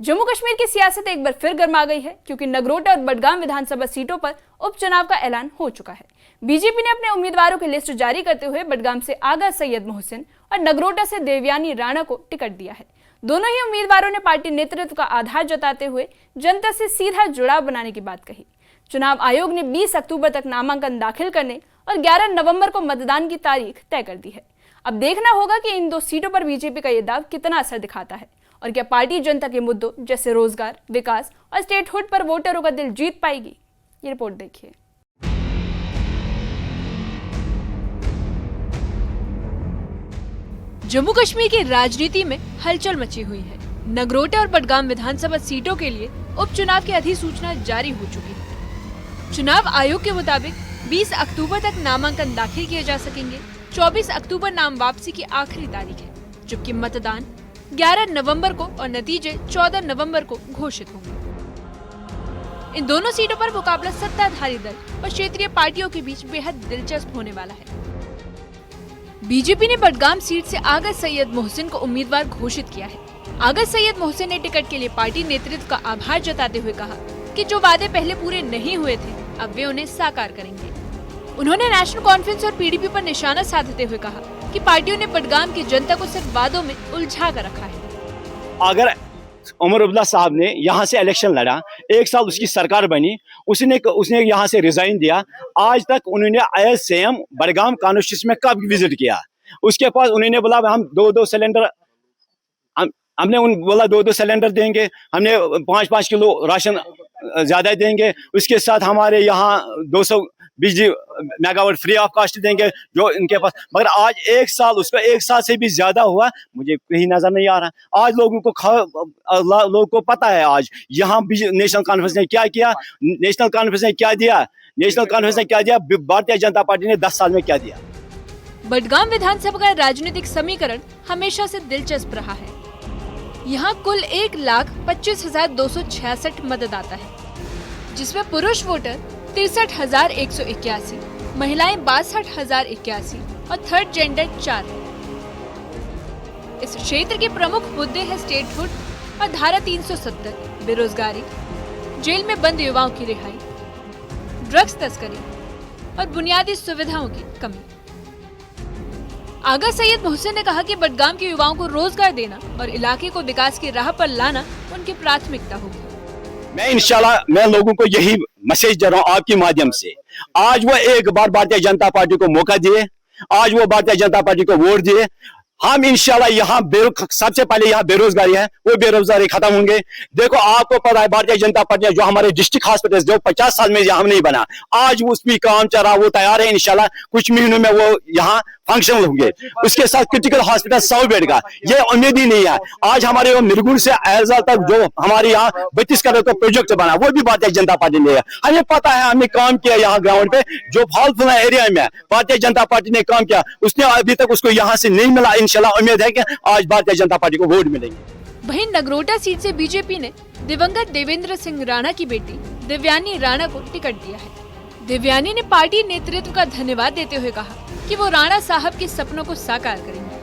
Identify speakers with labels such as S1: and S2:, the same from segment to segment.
S1: जम्मू कश्मीर की सियासत एक बार फिर गर्मा गई है क्योंकि नगरोटा और बडगाम विधानसभा सीटों पर उपचुनाव का ऐलान हो चुका है। बीजेपी ने अपने उम्मीदवारों की लिस्ट जारी करते हुए बडगाम से आगा सैयद मोहसिन और नगरोटा से देवयानी राणा को टिकट दिया है। दोनों ही उम्मीदवारों ने पार्टी नेतृत्व का आधार जताते हुए जनता से सीधा जुड़ाव बनाने की बात कही। चुनाव आयोग ने 20 अक्टूबर तक नामांकन दाखिल करने और 11 नवंबर को मतदान की तारीख तय कर दी है। अब देखना होगा कि इन दो सीटों पर बीजेपी का यह दाव कितना असर दिखाता है और क्या पार्टी जनता के मुद्दों जैसे रोजगार, विकास और स्टेटहुड पर वोटरों का दिल जीत पाएगी। ये रिपोर्ट देखिए। जम्मू कश्मीर की राजनीति में हलचल मची हुई है। नगरोटा और बडगाम विधानसभा सीटों के लिए उपचुनाव की अधिसूचना जारी हो चुकी है। चुनाव आयोग के मुताबिक 20 अक्टूबर तक नामांकन दाखिल किए जा सकेंगे। 24 अक्टूबर नाम वापसी की आखिरी तारीख है, जबकि मतदान 11 नवंबर को और नतीजे 14 नवंबर को घोषित होंगे। इन दोनों सीटों पर मुकाबला सत्ताधारी दल और क्षेत्रीय पार्टियों के बीच बेहद दिलचस्प होने वाला है। बीजेपी ने बडगाम सीट से आगा सैयद मोहसिन को उम्मीदवार घोषित किया है। आगा सैयद मोहसिन ने टिकट के लिए पार्टी नेतृत्व का आभार जताते हुए कहा कि जो वादे पहले पूरे नहीं हुए थे, अब वे उन्हें साकार करेंगे। उन्होंने नेशनल कॉन्फ्रेंस और पीडीपी पर निशाना साधते हुए कहा कि पार्टियों ने बडगाम की जनता को सिर्फ वादों में उलझा कर रखा है।
S2: अगर उमर अब्दुल्ला साहब ने यहाँ से इलेक्शन लड़ा, 1 साल उसकी सरकार बनी, उसने यहाँ से रिजाइन दिया, आज तक उन्होंने एज सीएम बडगाम कॉन्स्टिट्यूंसी में कब विजिट किया? उसके पास उन्होंने बोला हम 2-2 सिलेंडर, हमने उन बोला 2-2 सिलेंडर देंगे, हमने 5-5 किलो राशन ज्यादा देंगे, उसके साथ हमारे यहाँ 200 बिजली मेगावाट फ्री ऑफ कॉस्ट देंगे जो इनके पास। मगर आज 1 साल, उसका 1 साल से भी ज्यादा हुआ, मुझे कहीं नजर नहीं आ रहा। आज लोगों को पता है आज यहाँ नेशनल कॉन्फ्रेंस ने क्या किया, नेशनल कॉन्फ्रेंस ने क्या दिया, नेशनल कॉन्फ्रेंस ने क्या दिया, भारतीय जनता पार्टी ने 10 साल में क्या दिया।
S1: बडगाम विधानसभा का राजनीतिक समीकरण हमेशा से दिलचस्प रहा है। यहाँ कुल 1,25,266 मतदाता है, जिसमें पुरुष वोटर 63,181, महिलाएं 62,081 और थर्ड जेंडर 4 है। इस क्षेत्र के प्रमुख मुद्दे हैं स्टेटहुड और धारा 370, बेरोजगारी, जेल में बंद युवाओं की रिहाई, ड्रग्स तस्करी और बुनियादी सुविधाओं की कमी। आगा सैयद मोहसिन ने कहा कि बडगाम के युवाओं को रोजगार देना और इलाके को विकास की राह पर लाना उनकी प्राथमिकता होगी।
S2: मैं लोगों को यही मैसेज दे रहा हूँ आपके माध्यम से। आज वो एक बार भारतीय जनता पार्टी को मौका दिए, आज वो भारतीय जनता पार्टी को वोट दिए। हम इंशाल्लाह यहाँ सबसे पहले यहाँ बेरोजगारी है, वो बेरोजगारी खत्म होंगे। देखो आपको पता है भारतीय जनता पार्टी जो हमारे डिस्ट्रिक्ट हॉस्पिटल जो 50 साल में यहाँ नहीं बना, आज वो उसमें काम चल रहा, वो तैयार है। इंशाल्लाह कुछ महीनों में वो यहाँ फंक्शनल होंगे। उसके साथ क्रिटिकल हॉस्पिटल 100 बेड का, ये उम्मीद ही नहीं है। आज हमारे निर्गुण से एजाल तक जो हमारे यहाँ 32 करोड़ का प्रोजेक्ट बना, वो भी भारतीय जनता पार्टी ने है। हमें पता है, हमने काम किया यहाँ ग्राउंड पे, जो फालतू एरिया में भारतीय जनता पार्टी ने काम किया, उसने अभी तक उसको यहाँ से नहीं मिला। इंशाल्लाह उम्मीद है कि आज भारतीय जनता पार्टी को वोट मिलेंगे।
S1: वहीं नगरोटा सीट से बीजेपी ने दिवंगत देवेंद्र सिंह राणा की बेटी देवयानी राणा को टिकट दिया है। देवयानी ने पार्टी नेतृत्व का धन्यवाद देते हुए कहा कि वो राणा साहब के सपनों को साकार करेंगे।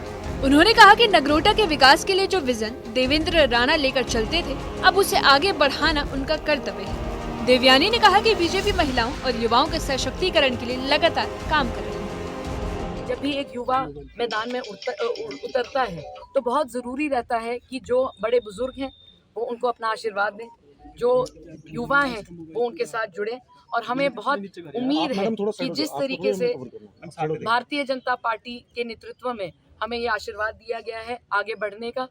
S1: उन्होंने कहा कि नगरोटा के विकास के लिए जो विजन देवेंद्र राणा लेकर चलते थे, अब उसे आगे बढ़ाना उनका कर्तव्य है। देवयानी ने कहा कि बीजेपी महिलाओं और युवाओं के सशक्तिकरण के लिए लगातार काम कर रही है।
S3: जब भी एक युवा मैदान में उतरता है तो बहुत ज़रूरी रहता है कि जो बड़े बुजुर्ग हैं वो उनको अपना आशीर्वाद दें, जो युवा हैं वो उनके साथ जुड़े। और हमें बहुत उम्मीद है कि जिस तरीके से भारतीय जनता पार्टी के नेतृत्व में हमें ये आशीर्वाद दिया गया है आगे बढ़ने का,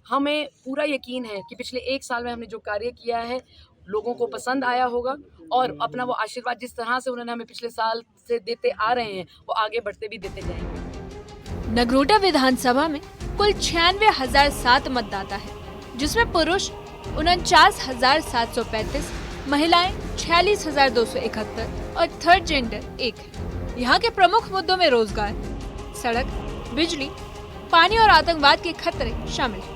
S3: हमें पूरा यकीन है कि पिछले 1 साल में हमने जो कार्य किया है लोगों को पसंद आया होगा और अपना वो आशीर्वाद जिस तरह से उन्होंने हमें पिछले साल से देते आ रहे हैं वो आगे बढ़ते भी देते जाएंगे।
S1: नगरोटा विधानसभा में कुल 96,007 मतदाता है, जिसमें पुरुष 49,735, महिलाएं 46,271 और थर्ड जेंडर 1 है। यहाँ के प्रमुख मुद्दों में रोजगार, सड़क, बिजली, पानी और आतंकवाद के खतरे शामिल हैं।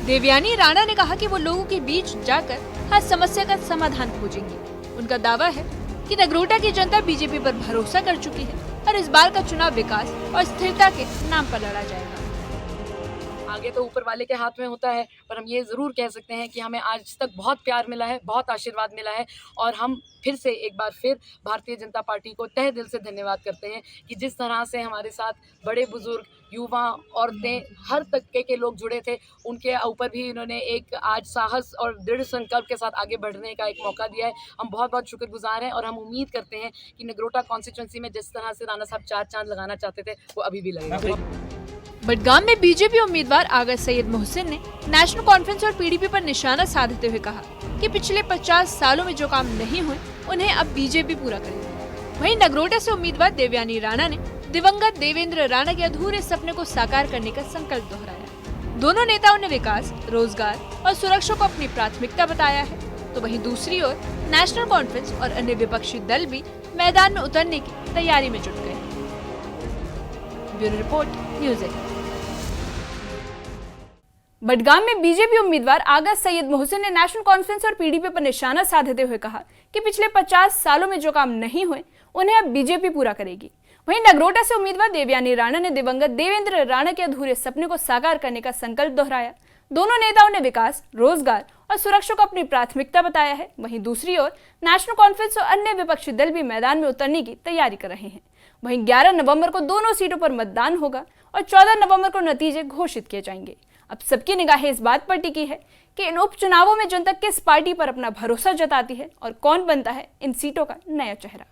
S1: देवयानी राणा ने कहा कि वो लोगों के बीच जाकर हर समस्या का समाधान खोजेंगी। उनका दावा है कि नगरोटा की जनता बीजेपी पर भरोसा कर चुकी है और इस बार का चुनाव विकास और स्थिरता के नाम पर लड़ा जाएगा।
S3: आगे तो ऊपर वाले के हाथ में होता है, पर हम ये ज़रूर कह सकते हैं कि हमें आज तक बहुत प्यार मिला है, बहुत आशीर्वाद मिला है और हम फिर से एक बार फिर भारतीय जनता पार्टी को तहे दिल से धन्यवाद करते हैं कि जिस तरह से हमारे साथ बड़े बुजुर्ग, युवा, औरतें, हर तबके के लोग जुड़े थे, उनके ऊपर भी इन्होंने एक आज साहस और दृढ़ संकल्प के साथ आगे बढ़ने का एक मौका दिया है। हम बहुत बहुत शुक्रगुजार हैं और हम उम्मीद करते हैं कि नगरोटा कॉन्स्टिट्यूंसी में जिस तरह से राणा साहब 4 चांद लगाना चाहते थे वो अभी भी लगेगा।
S1: बडगाम में बीजेपी उम्मीदवार आगा सैयद मोहसिन ने नेशनल कॉन्फ्रेंस और पीडीपी पर निशाना साधते हुए कहा कि पिछले 50 सालों में जो काम नहीं हुए उन्हें अब बीजेपी पूरा करेगी। वहीं नगरोटा से उम्मीदवार देवयानी राणा ने दिवंगत देवेंद्र राणा के अधूरे सपने को साकार करने का संकल्प दोहराया। दोनों नेताओं ने विकास, रोजगार और सुरक्षा को अपनी प्राथमिकता बताया है, तो वहीं दूसरी ओर नेशनल कॉन्फ्रेंस और अन्य विपक्षी दल भी मैदान में उतरने की तैयारी में जुट गए। Bureau report, news 8।
S4: बडगाम में बीजेपी उम्मीदवार आगा सैयद मोहसिन ने नेशनल कॉन्फ्रेंस और पीडीपी पर निशाना साधते हुए कहा कि पिछले 50 सालों में जो काम नहीं हुए उन्हें अब बीजेपी पूरा करेगी। वहीं नगरोटा से उम्मीदवार देवयानी राणा ने दिवंगत देवेंद्र राणा के अधूरे सपने को साकार करने का संकल्प दोहराया। दोनों नेताओं ने विकास, रोजगार और सुरक्षा को अपनी प्राथमिकता बताया है। वहीं दूसरी ओर नेशनल कॉन्फ्रेंस और अन्य विपक्षी दल भी मैदान में उतरने की तैयारी कर रहे हैं। वहीं 11 नवंबर को दोनों सीटों पर मतदान होगा और 14 नवंबर को नतीजे घोषित किए जाएंगे। अब सबकी निगाहें इस बात पर टिकी है कि इन उपचुनावों में जनता किस पार्टी पर अपना भरोसा जताती है और कौन बनता है इन सीटों का नया चेहरा।